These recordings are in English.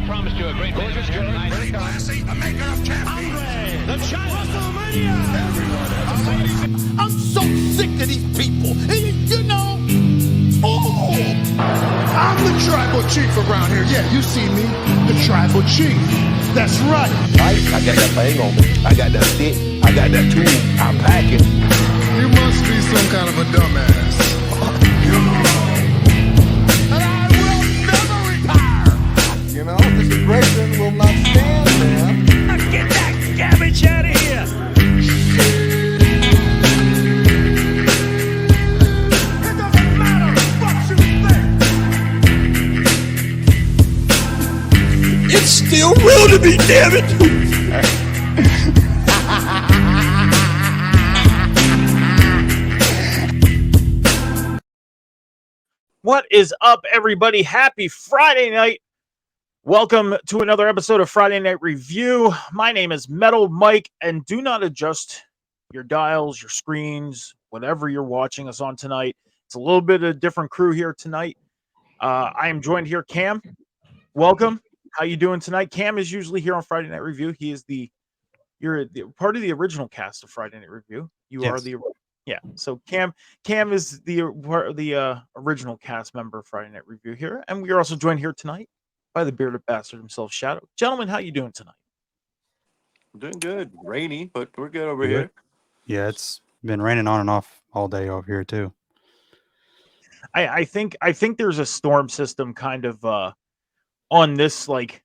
promised you a great gorgeous show tonight. Pretty classy, a maker of champions. The giant WrestleMania. I'm so sick of these people. You know, I'm the tribal chief around here. Yeah, you see me, the tribal chief. That's right. I got that thing on me. I got that stick. I got that tool. I'm packing. You must be some kind of a dumbass. And I will never retire. You know, this aggression will not stand, man. Now get that garbage out of here. It doesn't matter what you think. It's still real to me, damn it. What is up, everybody? Happy Friday night. Welcome to another episode of Friday Night Review. My name is Metal Mike, and do not adjust your dials, your screens, whatever you're watching us on tonight. It's a little bit of a different crew here tonight. I am joined here, Cam. Welcome. How you doing tonight? Cam is usually here on Friday Night Review. He is you're part of the original cast of Friday Night Review. You are the Yeah, so Cam is the original cast member of Friday Night Review here, and we are also joined here tonight by the bearded bastard himself, Shadow. Gentlemen, how you doing tonight? I'm doing good. Rainy, but we're good over here. Yeah, it's been raining on and off all day over here too. I think there's a storm system kind of on this, like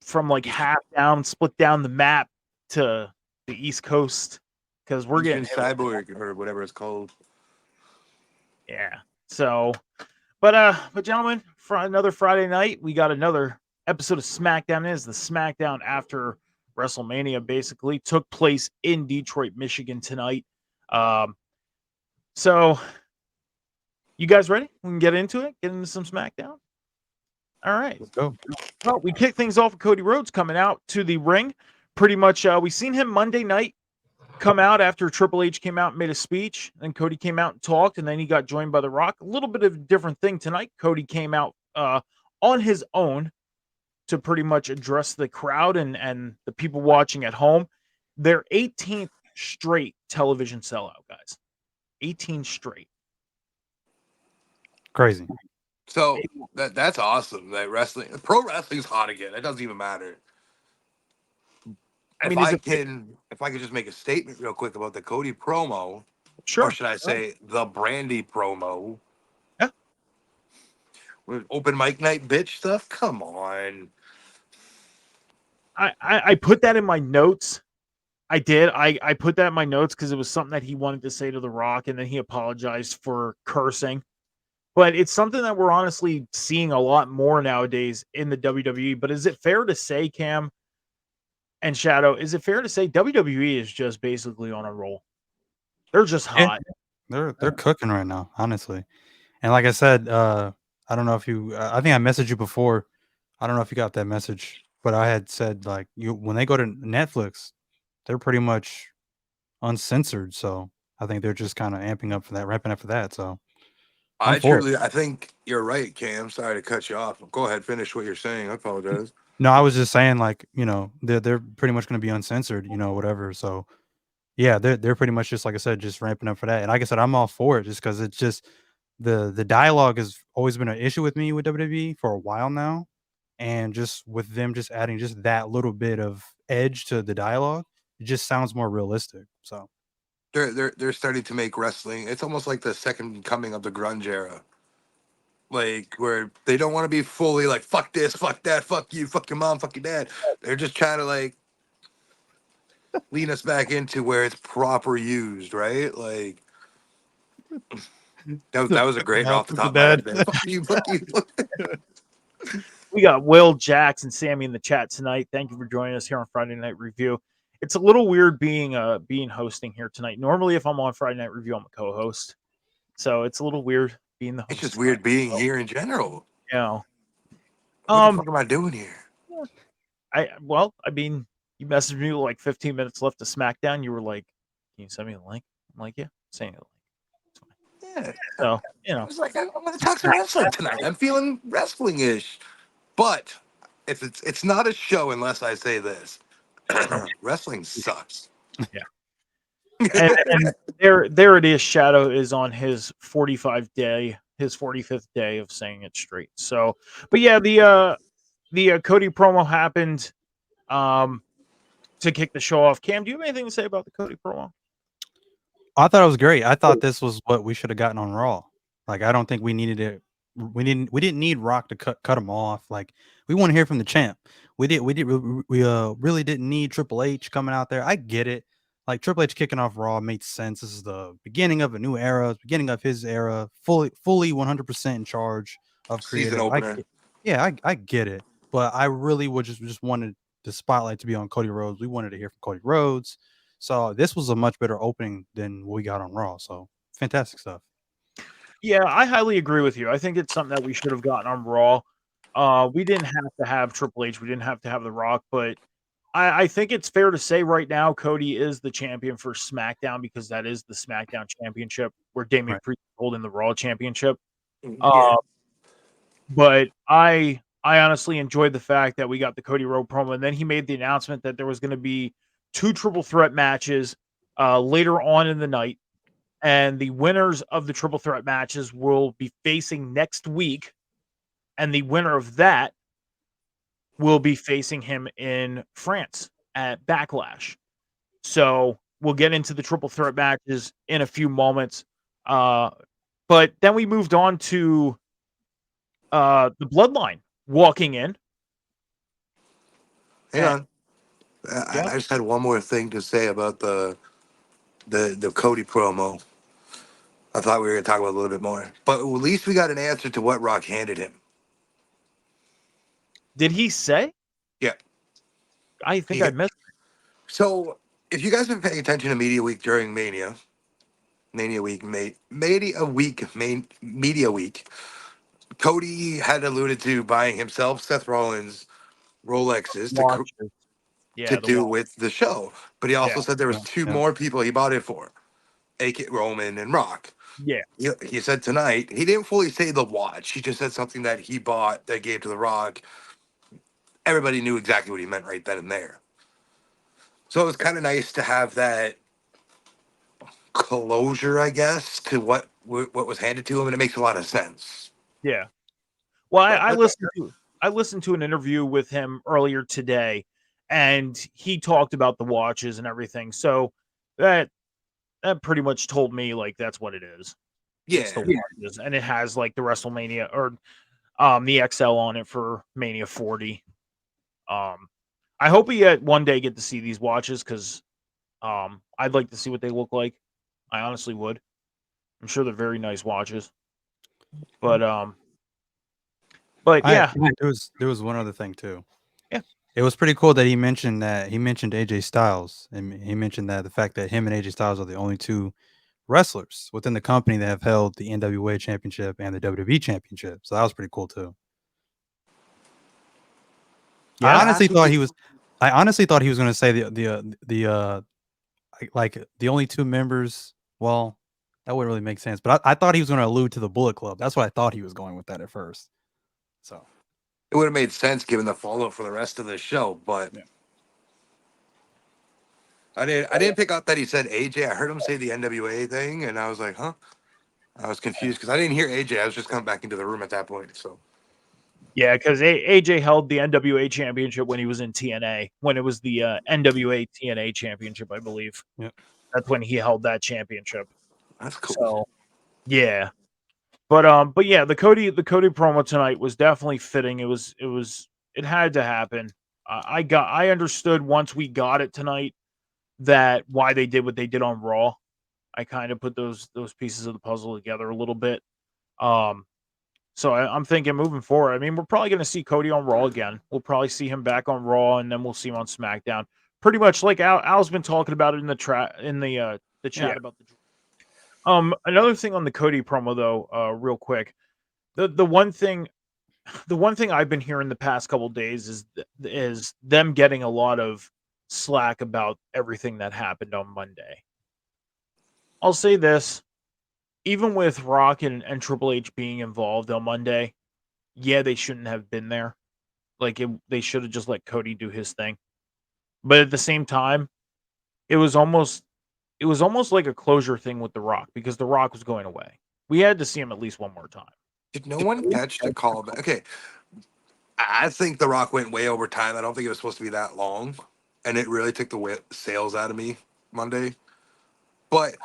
from like half down, split down the map to the East Coast. Because we're getting Cyborg or whatever it's called. Yeah. So, but gentlemen, for another Friday night, we got another episode of SmackDown. It is the SmackDown after WrestleMania basically took place in Detroit, Michigan tonight. So you guys ready? We can get into it. Get into some SmackDown. All right. Let's go. Well, we kick things off with Cody Rhodes coming out to the ring. Pretty much, we seen him Monday night come out after Triple H came out and made a speech. Then Cody came out and talked, and then he got joined by The Rock. A little bit of a different thing tonight. Cody came out on his own to pretty much address the crowd and the people watching at home. Their 18th straight television sellout, guys. 18 straight. Crazy. So that's awesome. That pro wrestling's hot again. It doesn't even matter. If I could just make a statement real quick about the Cody promo, Sure. or should I say the Brandy promo? Yeah. With open mic night bitch stuff. Come on. I put that in my notes. I did. I put that in my notes because it was something that he wanted to say to The Rock, and then he apologized for cursing. But it's something that we're honestly seeing a lot more nowadays in the WWE. But is it fair to say, Cam and Shadow, is it fair to say WWE is just basically on a roll? They're just hot. They're cooking right now, honestly. And like I said, I don't know if you I think I messaged you before. I don't know if you got that message, but I had said like when they go to Netflix, they're pretty much uncensored. So I think they're just kind of ramping up for that. So I think you're right, Cam. Sorry to cut you off. Go ahead, finish what you're saying. I apologize. No, I was just saying, like, they're pretty much going to be uncensored, whatever. So, yeah, they're pretty much just, like I said, just ramping up for that. And like I said, I'm all for it just because it's just the dialogue has always been an issue with me with WWE for a while now. And just with them just adding just that little bit of edge to the dialogue, it just sounds more realistic. So they're starting to make wrestling. It's almost like the second coming of the grunge era. Like, where they don't want to be fully like, fuck this, fuck that, fuck you, fuck your mom, fuck your dad. They're just trying to like lean us back into where it's proper used, right? Like, that was a great off the top of my head. Man. Fuck you, fuck you. We got Will, Jax, and Sammy in the chat tonight. Thank you for joining us here on Friday Night Review. It's a little weird being hosting here tonight. Normally, if I'm on Friday Night Review, I'm a co-host. So it's a little weird being the host. It's just weird being here in general. Yeah. What the fuck am I doing here? I mean, you messaged me with like 15 minutes left to SmackDown. You were like, "Can you send me the link?" I'm like, "Yeah, send me the link." Yeah. So I was like, I'm going to talk some wrestling tonight. I'm feeling wrestling-ish. But if it's not a show unless I say this. Wrestling sucks. Yeah. And there it is. Shadow is on his 45 day, his 45th day of saying it straight. So, but yeah, the Cody promo happened to kick the show off. Cam, do you have anything to say about the Cody promo? I thought it was great. I thought this was what we should have gotten on Raw. Like, I don't think we needed it. We didn't need Rock to cut him off. Like, we want to hear from the champ. We really didn't need Triple H coming out there. I get it. Like, Triple H kicking off Raw made sense. This is the beginning of a new era, beginning of his era, fully 100% in charge of Season creative. opener. I get it. But I really would just wanted the spotlight to be on Cody Rhodes. We wanted to hear from Cody Rhodes. So this was a much better opening than what we got on Raw. So fantastic stuff. Yeah, I highly agree with you. I think it's something that we should have gotten on Raw. We didn't have to have Triple H. We didn't have to have The Rock, but I think it's fair to say right now Cody is the champion for SmackDown because that is the SmackDown Championship where Damian Right. Priest is holding the Raw Championship. Yeah. But I honestly enjoyed the fact that we got the Cody Rhodes promo, and then he made the announcement that there was going to be 2 triple threat matches later on in the night, and the winners of the triple threat matches will be facing next week, and the winner of that will be facing him in France at Backlash. So we'll get into the triple threat matches in a few moments. But then we moved on to the Bloodline walking in. Hang And, on. yeah. I just had one more thing to say about the Cody promo. I thought we were going to talk about it a little bit more, but at least we got an answer to what Rock handed him. Did he say? Yeah. I think He, I missed it. so if you guys have been paying attention to Media Week during Media Week, Cody had alluded to buying himself Seth Rollins Rolexes Watches. to Yeah, the do watch. with the show, but he Yeah. also said there was Yeah, two yeah. more people he bought it for, aka Roman and Rock. Yeah. He said tonight he didn't fully say the watch. He just said something that he bought that gave to the Rock. Everybody knew exactly what he meant right then and there. So it was kind of nice to have that closure, I guess, to what was handed to him, and it makes a lot of sense. Yeah. Well, But I listened to an interview with him earlier today, and he talked about the watches and everything. So that pretty much told me like that's what it is. It's the yeah, watches, and it has like the WrestleMania or the XL on it for Mania 40. I hope we one day get to see these watches because I'd like to see what they look like. I honestly would. I'm sure they're very nice watches. But yeah. There was one other thing too. Yeah. It was pretty cool that he mentioned AJ Styles, and he mentioned that the fact that him and AJ Styles are the only two wrestlers within the company that have held the NWA championship and the WWE championship. So that was pretty cool too. Yeah. I honestly thought he was going to say like the only two members. Well, that wouldn't really make sense, but I thought he was going to allude to the Bullet Club. That's what I thought he was going with that at first. So it would have made sense given the follow for the rest of the show, but yeah. I didn't pick up that he said AJ. I heard him say the NWA thing, and I was like, huh? I was confused because I didn't hear AJ. I was just coming back into the room at that point. So Yeah, because AJ held the NWA championship when he was in TNA, when it was the NWA TNA championship, I believe. Yep. That's when he held that championship. that's cool. So yeah. But yeah, the Cody promo tonight was definitely fitting. It had to happen. I understood once we got it tonight that why they did what they did on Raw. I kind of put those pieces of the puzzle together a little bit. So I'm thinking moving forward. I mean, we're probably going to see Cody on Raw again. We'll probably see him back on Raw, and then we'll see him on SmackDown. Pretty much like Al's been talking about it in the chat about the. Another thing on the Cody promo though, real quick. The one thing I've been hearing the past couple days is them getting a lot of slack about everything that happened on Monday. I'll say this. Even with Rock and Triple H being involved on Monday, yeah, they shouldn't have been there. Like they should have just let Cody do his thing. But at the same time, it was almost like a closure thing with The Rock because The Rock was going away. We had to see him at least one more time. Did no one catch the callback? Okay, I think The Rock went way over time. I don't think it was supposed to be that long, and it really took the sales out of me Monday. But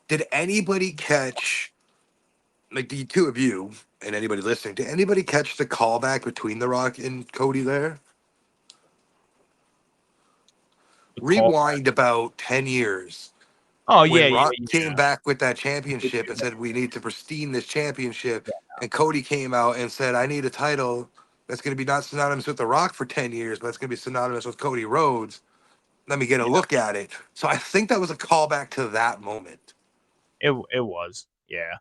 did anybody catch, like the two of you and anybody listening, did anybody catch the callback between The Rock and Cody there? The call. Rewind about 10 years. Oh When yeah, Rock yeah. came back with that championship and said, we need to pristine this championship, and Cody came out and said, I need a title that's going to be not synonymous with The Rock for 10 years, but it's going to be synonymous with Cody Rhodes. Let me get a look at it. So I think that was a callback to that moment. It was, yeah.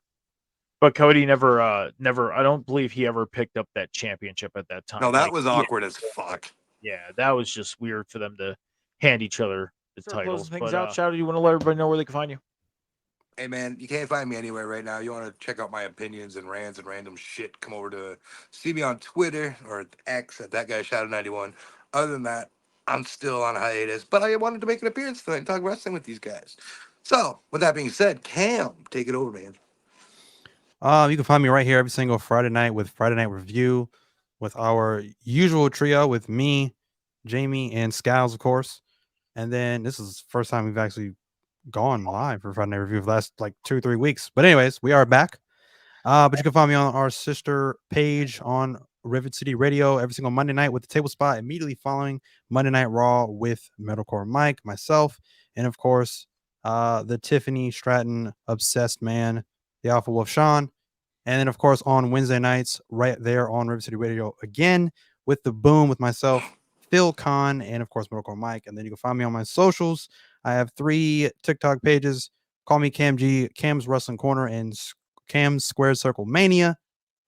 But Cody never I don't believe he ever picked up that championship at that time. No, that Like, was awkward as fuck. yeah, that was just weird for them to hand each other the titles. Things out, Shadow. You want to let everybody know where they can find you? Hey man, you can't find me anywhere right now. You want to check out my opinions and rants and random shit? Come over to see me on Twitter or X at that guy Shadow91. Other than that, I'm still on hiatus, but I wanted to make an appearance tonight and talk wrestling with these guys. So, with that being said, Cam, take it over, man. You can find me right here every single Friday night with Friday Night Review with our usual trio with me, Jamie, and Skiles, of course. And then this is the first time we've actually gone live for Friday Night Review for the last like 2 or 3 weeks. But anyways, we are back. But you can find me on our sister page on Rivet City Radio every single Monday night with the table spot immediately following Monday Night Raw with Metalcore Mike, myself, and of course, the Tiffany Stratton obsessed man, the Alpha Wolf Sean. And then, of course, on Wednesday nights, right there on River City Radio again with the Boom with myself, Phil Kahn, and of course, Metalcore Mike. And then you can find me on my socials. I have 3 TikTok pages. Call me Cam G, Cam's Wrestling Corner, and Cam's Squared Circle Mania.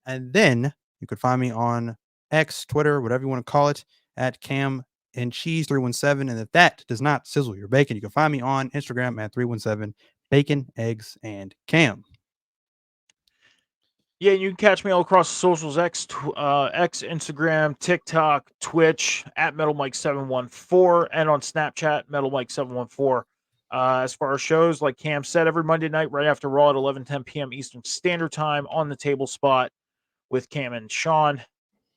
And then you could find me on X, Twitter, whatever you want to call it, at Cam and Cheese 317. And if that does not sizzle your bacon, you can find me on Instagram at 317 Bacon, Eggs, and Cam. Yeah, you can catch me all across the socials: X, Instagram, TikTok, Twitch at Metal Mike 714, and on Snapchat Metal Mike 714. As far as shows, like Cam said, every Monday night right after Raw at 11:10 p.m. Eastern Standard Time on the table spot with Cam and Sean.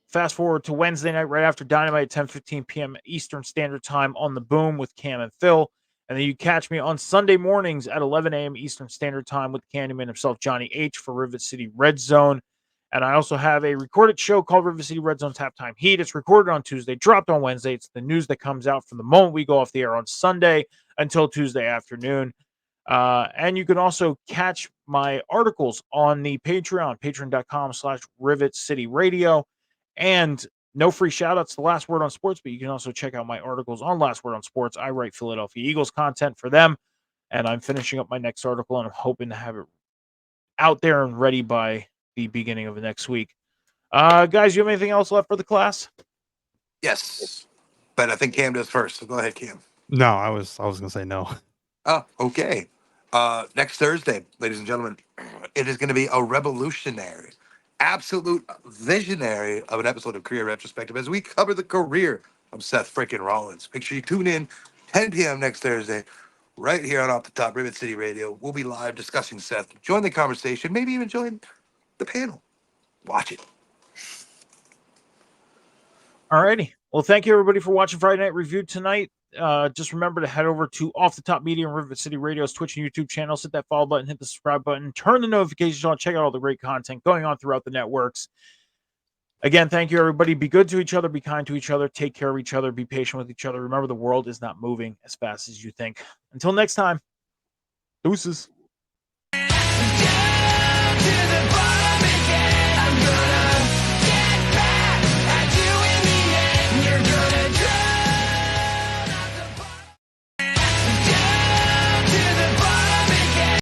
Fast forward to Wednesday night right after Dynamite at 10:15 p.m. Eastern Standard Time on the Boom with Cam and Phil. And then you catch me on Sunday mornings at 11 a.m. Eastern Standard Time with Candyman himself, Johnny H, for Rivet City Red Zone. And I also have a recorded show called Rivet City Red Zone Tap Time Heat. It's recorded on Tuesday, dropped on Wednesday. It's the news that comes out from the moment we go off the air on Sunday until Tuesday afternoon. And you can also catch my articles on the Patreon, patreon.com/Rivet City Radio. And no free shout outs to Last Word on Sports, but you can also check out my articles on Last Word on Sports. I write Philadelphia Eagles content for them, and I'm finishing up my next article, and I'm hoping to have it out there and ready by the beginning of the next week. Guys, you have anything else left for the class? Yes, but I think Cam does first. So go ahead, Cam. No, I was gonna say no. Oh, okay. Next Thursday, ladies and gentlemen, it is going to be a revolutionary, absolute visionary of an episode of Career Retrospective as we cover the career of Seth freaking Rollins. Make sure you tune in 10 p.m. next Thursday, right here on Off the Top Rivet City Radio. We'll be live discussing Seth. Join the conversation, maybe even join the panel. Watch it. Alrighty. Well, thank you everybody for watching Friday Night Review tonight. Just remember to head over to Off the Top Media and Rivet City Radio's Twitch and YouTube channels. Hit that follow button, hit the subscribe button, turn the notifications on, check out all the great content going on throughout the networks. Again, thank you everybody. Be good to each other, be kind to each other, take care of each other, be patient with each other. Remember, the world is not moving as fast as you think. Until next time, deuces.